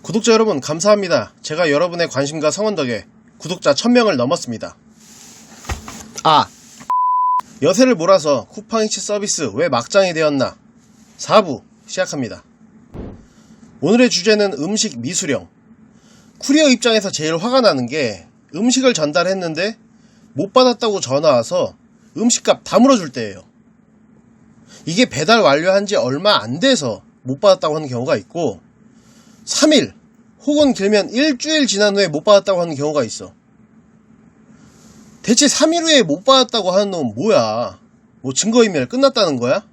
구독자 여러분 감사합니다. 제가 여러분의 관심과 성원 덕에 구독자 1000명을 넘었습니다. 여세를 몰아서 쿠팡이츠 서비스 왜 막장이 되었나 4부 시작합니다. 오늘의 주제는 음식 미수령. 쿠리어 입장에서 제일 화가 나는 게 음식을 전달했는데 못 받았다고 전화와서 음식값 다 물어줄 때예요. 이게 배달 완료한 지 얼마 안 돼서 못 받았다고 하는 경우가 있고 3일 혹은 길면 일주일 지난 후에 못 받았다고 하는 경우가 있어. 대체 3일 후에 못 받았다고 하는 놈은 뭐야? 뭐 증거인멸 끝났다는 거야?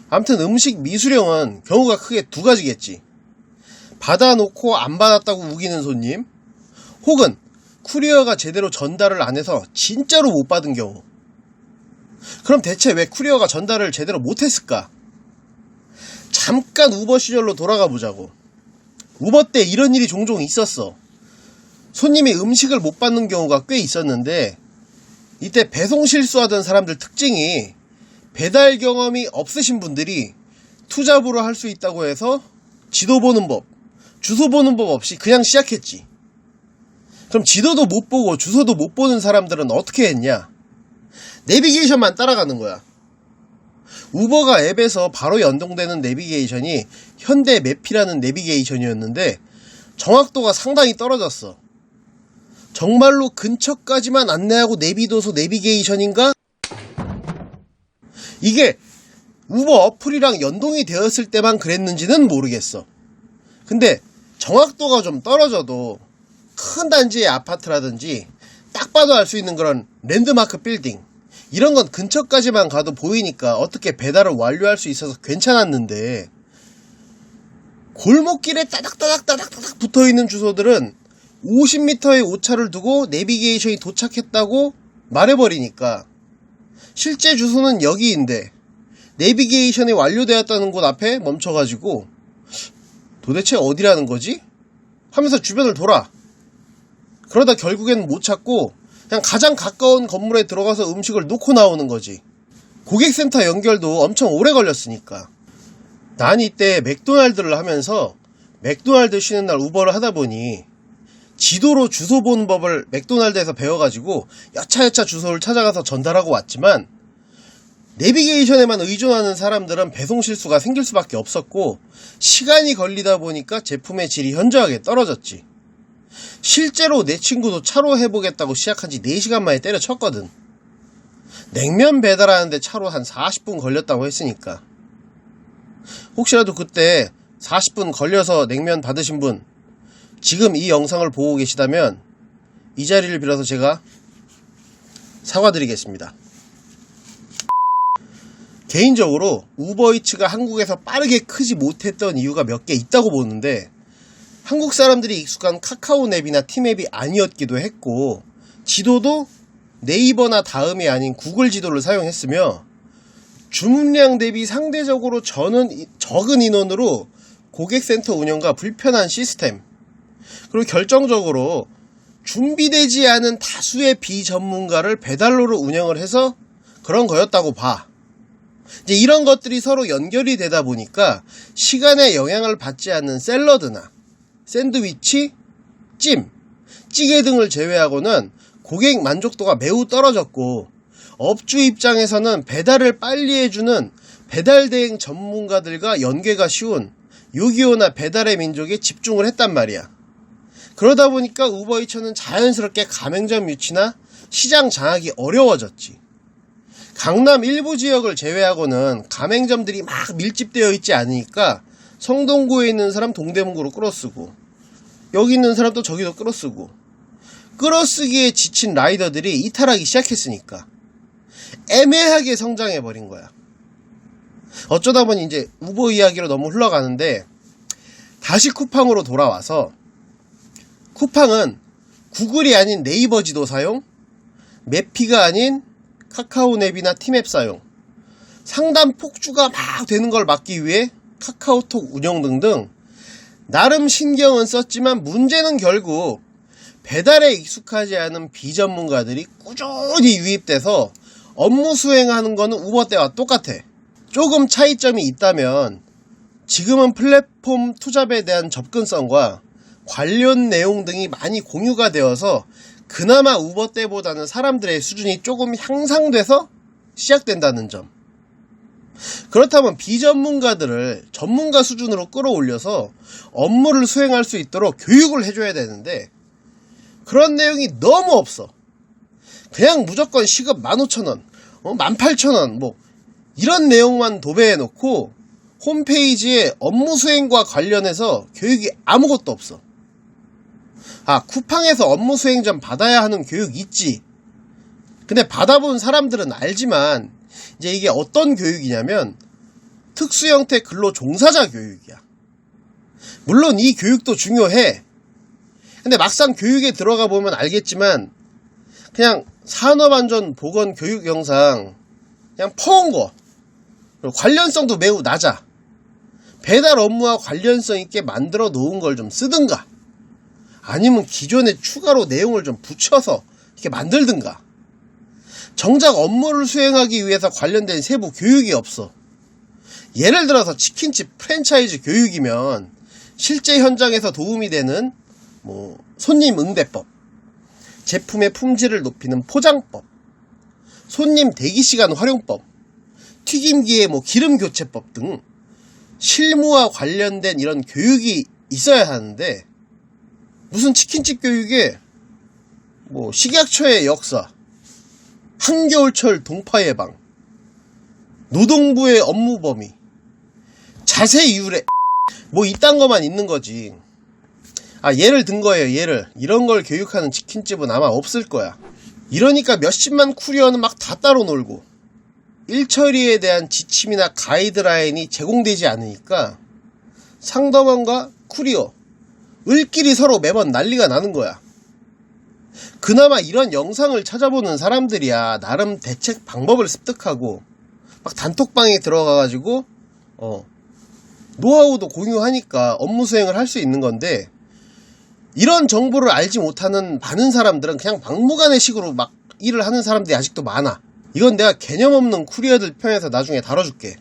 아무튼 음식 미수령은 경우가 크게 두 가지겠지. 받아놓고 안 받았다고 우기는 손님, 혹은 쿠리어가 제대로 전달을 안 해서 진짜로 못 받은 경우. 그럼 대체 왜 쿠리어가 전달을 제대로 못했을까? 잠깐 우버 시절로 돌아가 보자고. 우버 때 이런 일이 종종 있었어. 손님이 음식을 못 받는 경우가 꽤 있었는데 이때 배송 실수하던 사람들 특징이 배달 경험이 없으신 분들이 투잡으로 할 수 있다고 해서 지도 보는 법, 주소 보는 법 없이 그냥 시작했지. 그럼 지도도 못 보고 주소도 못 보는 사람들은 어떻게 했냐? 내비게이션만 따라가는 거야. 우버가 앱에서 바로 연동되는 내비게이션이 현대 맵이라는 내비게이션이었는데 정확도가 상당히 떨어졌어. 정말로 근처까지만 안내하고 내비둬서 내비게이션인가? 이게 우버 어플이랑 연동이 되었을 때만 그랬는지는 모르겠어. 근데 정확도가 좀 떨어져도 큰 단지의 아파트라든지 딱 봐도 알 수 있는 그런 랜드마크 빌딩, 이런 건 근처까지만 가도 보이니까 어떻게 배달을 완료할 수 있어서 괜찮았는데 골목길에 따닥따닥 붙어있는 주소들은 50m의 오차를 두고 내비게이션이 도착했다고 말해버리니까 실제 주소는 여기인데 내비게이션이 완료되었다는 곳 앞에 멈춰가지고 도대체 어디라는 거지? 하면서 주변을 돌아. 그러다 결국엔 못 찾고 그냥 가장 가까운 건물에 들어가서 음식을 놓고 나오는 거지. 고객센터 연결도 엄청 오래 걸렸으니까. 난 이때 맥도날드를 하면서 맥도날드 쉬는 날 우버를 하다 보니 지도로 주소 보는 법을 맥도날드에서 배워가지고 여차여차 주소를 찾아가서 전달하고 왔지만 내비게이션에만 의존하는 사람들은 배송 실수가 생길 수밖에 없었고 시간이 걸리다 보니까 제품의 질이 현저하게 떨어졌지. 실제로 내 친구도 차로 해보겠다고 시작한 지 4시간 만에 때려쳤거든. 냉면 배달하는데 차로 한 40분 걸렸다고 했으니까. 혹시라도 그때 40분 걸려서 냉면 받으신 분 지금 이 영상을 보고 계시다면 이 자리를 빌어서 제가 사과드리겠습니다. 개인적으로 우버이츠가 한국에서 빠르게 크지 못했던 이유가 몇 개 있다고 보는데 한국 사람들이 익숙한 카카오맵이나 티맵이 아니었기도 했고 지도도 네이버나 다음이 아닌 구글 지도를 사용했으며 주문량 대비 상대적으로 적은 인원으로 고객센터 운영과 불편한 시스템, 그리고 결정적으로 준비되지 않은 다수의 비전문가를 배달로로 운영을 해서 그런 거였다고 봐. 이제 이런 것들이 서로 연결이 되다 보니까 시간에 영향을 받지 않는 샐러드나 샌드위치, 찜, 찌개 등을 제외하고는 고객 만족도가 매우 떨어졌고 업주 입장에서는 배달을 빨리 해주는 배달 대행 전문가들과 연계가 쉬운 요기요나 배달의 민족에 집중을 했단 말이야. 그러다 보니까 우버이츠는 자연스럽게 가맹점 유치나 시장 장악이 어려워졌지. 강남 일부 지역을 제외하고는 가맹점들이 막 밀집되어 있지 않으니까 성동구에 있는 사람 동대문구로 끌어쓰고 여기 있는 사람도 저기도 끌어쓰고 끌어쓰기에 지친 라이더들이 이탈하기 시작했으니까 애매하게 성장해버린 거야. 어쩌다 보니 이제 우버 이야기로 너무 흘러가는데 다시 쿠팡으로 돌아와서 쿠팡은 구글이 아닌 네이버 지도 사용, 매피가 아닌 카카오맵이나 티맵 사용, 상단 폭주가 막 되는 걸 막기 위해 카카오톡 운영 등등 나름 신경은 썼지만 문제는 결국 배달에 익숙하지 않은 비전문가들이 꾸준히 유입돼서 업무 수행하는 거는 우버 때와 똑같아. 조금 차이점이 있다면 지금은 플랫폼 투잡에 대한 접근성과 관련 내용 등이 많이 공유가 되어서 그나마 우버 때보다는 사람들의 수준이 조금 향상돼서 시작된다는 점. 그렇다면 비전문가들을 전문가 수준으로 끌어올려서 업무를 수행할 수 있도록 교육을 해줘야 되는데 그런 내용이 너무 없어. 그냥 무조건 시급 15,000원, 18,000원 뭐 이런 내용만 도배해놓고 홈페이지에 업무 수행과 관련해서 교육이 아무것도 없어. 쿠팡에서 업무 수행 전 받아야 하는 교육 있지. 근데 받아본 사람들은 알지만 이제 이게 어떤 교육이냐면 특수 형태 근로 종사자 교육이야. 물론 이 교육도 중요해. 근데 막상 교육에 들어가 보면 알겠지만 그냥 산업안전보건 교육 영상 그냥 퍼온 거. 그리고 관련성도 매우 낮아. 배달 업무와 관련성 있게 만들어 놓은 걸 좀 쓰든가 아니면 기존에 추가로 내용을 좀 붙여서 이렇게 만들든가. 정작 업무를 수행하기 위해서 관련된 세부 교육이 없어. 예를 들어서 치킨집 프랜차이즈 교육이면 실제 현장에서 도움이 되는 손님 응대법, 제품의 품질을 높이는 포장법, 손님 대기시간 활용법, 튀김기의 기름 교체법 등 실무와 관련된 이런 교육이 있어야 하는데 무슨 치킨집 교육에 식약처의 역사, 한겨울철 동파 예방, 노동부의 업무 범위, 자세 유래 이딴 거만 있는 거지. 예를 든 거예요. 이런 걸 교육하는 치킨집은 아마 없을 거야. 이러니까 몇십만 쿠리어는 막 다 따로 놀고 일 처리에 대한 지침이나 가이드라인이 제공되지 않으니까 상담원과 쿠리어 을끼리 서로 매번 난리가 나는 거야. 그나마 이런 영상을 찾아보는 사람들이야 나름 대책 방법을 습득하고 막 단톡방에 들어가가지고 노하우도 공유하니까 업무 수행을 할 수 있는 건데 이런 정보를 알지 못하는 많은 사람들은 그냥 막무가내식으로 막 일을 하는 사람들이 아직도 많아. 이건 내가 개념 없는 쿠리어들 편에서 나중에 다뤄줄게.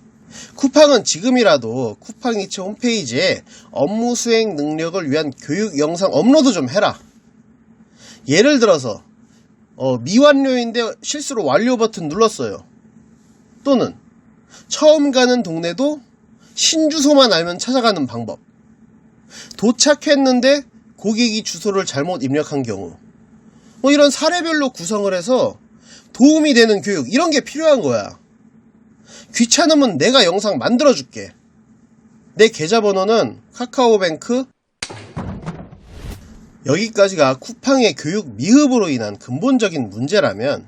쿠팡은 지금이라도 쿠팡이츠 홈페이지에 업무 수행 능력을 위한 교육 영상 업로드 좀 해라. 예를 들어서 미완료인데 실수로 완료 버튼 눌렀어요. 또는 처음 가는 동네도 신주소만 알면 찾아가는 방법, 도착했는데 고객이 주소를 잘못 입력한 경우 이런 사례별로 구성을 해서 도움이 되는 교육 이런 게 필요한 거야. 귀찮으면 내가 영상 만들어줄게. 내 계좌번호는 카카오뱅크. 여기까지가 쿠팡의 교육 미흡으로 인한 근본적인 문제라면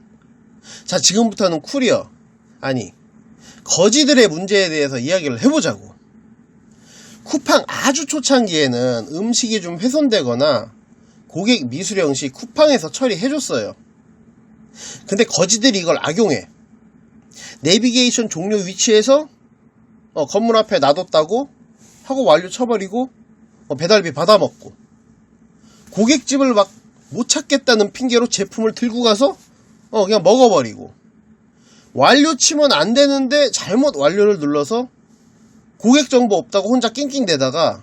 자, 지금부터는 쿠리어 거지들의 문제에 대해서 이야기를 해보자고. 쿠팡 아주 초창기에는 음식이 좀 훼손되거나 고객 미수령 시 쿠팡에서 처리해줬어요. 근데 거지들이 이걸 악용해. 내비게이션 종료 위치에서 건물 앞에 놔뒀다고 하고 완료 쳐버리고 배달비 받아먹고 고객집을 막 못 찾겠다는 핑계로 제품을 들고 가서 그냥 먹어버리고 완료 치면 안 되는데 잘못 완료를 눌러서 고객 정보 없다고 혼자 낑낑대다가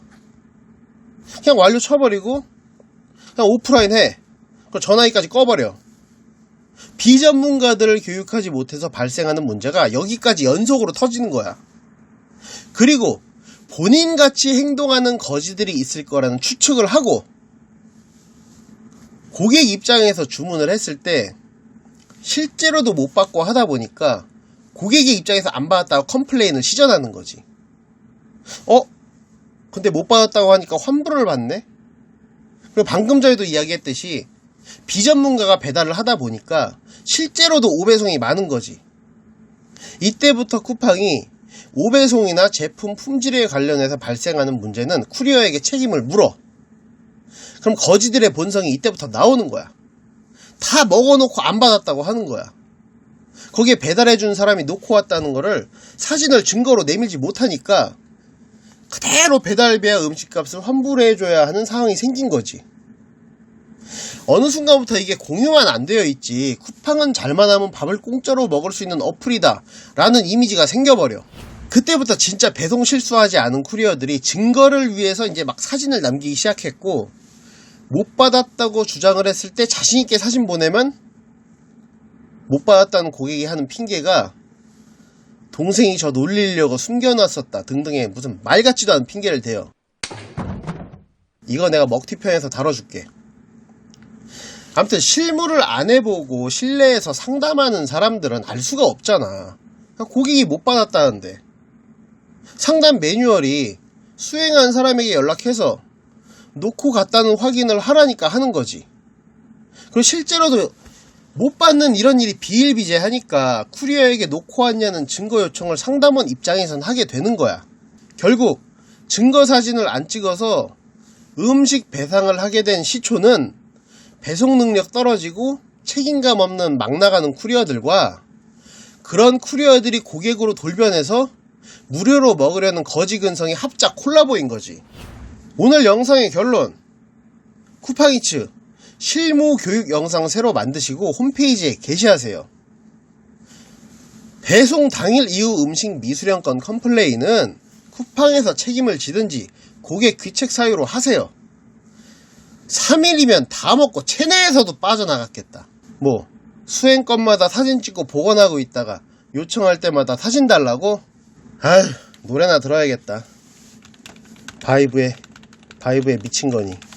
그냥 완료 쳐버리고 그냥 오프라인 해. 전화기까지 꺼버려. 비전문가들을 교육하지 못해서 발생하는 문제가 여기까지 연속으로 터지는 거야. 그리고 본인같이 행동하는 거지들이 있을 거라는 추측을 하고 고객 입장에서 주문을 했을 때 실제로도 못 받고 하다 보니까 고객의 입장에서 안 받았다고 컴플레인을 시전하는 거지. 근데 못 받았다고 하니까 환불을 받네? 그리고 방금 전에도 이야기했듯이 비전문가가 배달을 하다 보니까 실제로도 오배송이 많은 거지. 이때부터 쿠팡이 오배송이나 제품 품질에 관련해서 발생하는 문제는 쿠리어에게 책임을 물어. 그럼 거지들의 본성이 이때부터 나오는 거야. 다 먹어놓고 안 받았다고 하는 거야. 거기에 배달해준 사람이 놓고 왔다는 거를 사진을 증거로 내밀지 못하니까 그대로 배달비와 음식값을 환불해줘야 하는 상황이 생긴 거지. 어느 순간부터 이게 공유만 안 되어 있지 쿠팡은 잘만 하면 밥을 공짜로 먹을 수 있는 어플이다 라는 이미지가 생겨버려. 그때부터 진짜 배송 실수하지 않은 쿠리어들이 증거를 위해서 이제 막 사진을 남기기 시작했고, 못 받았다고 주장을 했을 때 자신있게 사진 보내면 못 받았다는 고객이 하는 핑계가 동생이 저 놀리려고 숨겨놨었다 등등의 무슨 말 같지도 않은 핑계를 대요. 이거 내가 먹튀편에서 다뤄줄게. 아무튼 실물을 안 해보고 실내에서 상담하는 사람들은 알 수가 없잖아. 고객이 못 받았다는데 상담 매뉴얼이 수행한 사람에게 연락해서 놓고 갔다는 확인을 하라니까 하는 거지. 그리고 실제로도 못 받는 이런 일이 비일비재하니까 쿠리어에게 놓고 왔냐는 증거 요청을 상담원 입장에선 하게 되는 거야. 결국 증거 사진을 안 찍어서 음식 배상을 하게 된 시초는 배송 능력 떨어지고 책임감 없는 막 나가는 쿠리어들과 그런 쿠리어들이 고객으로 돌변해서 무료로 먹으려는 거지 근성의 합작 콜라보인 거지. 오늘 영상의 결론, 쿠팡이츠 실무 교육 영상 새로 만드시고 홈페이지에 게시하세요. 배송 당일 이후 음식 미수령 건 컴플레인은 쿠팡에서 책임을 지든지 고객 귀책 사유로 하세요. 3일이면 다 먹고 체내에서도 빠져나갔겠다. 뭐 수행건마다 사진 찍고 복원하고 있다가 요청할 때마다 사진 달라고? 아휴, 노래나 들어야겠다. 바이브의 미친거니.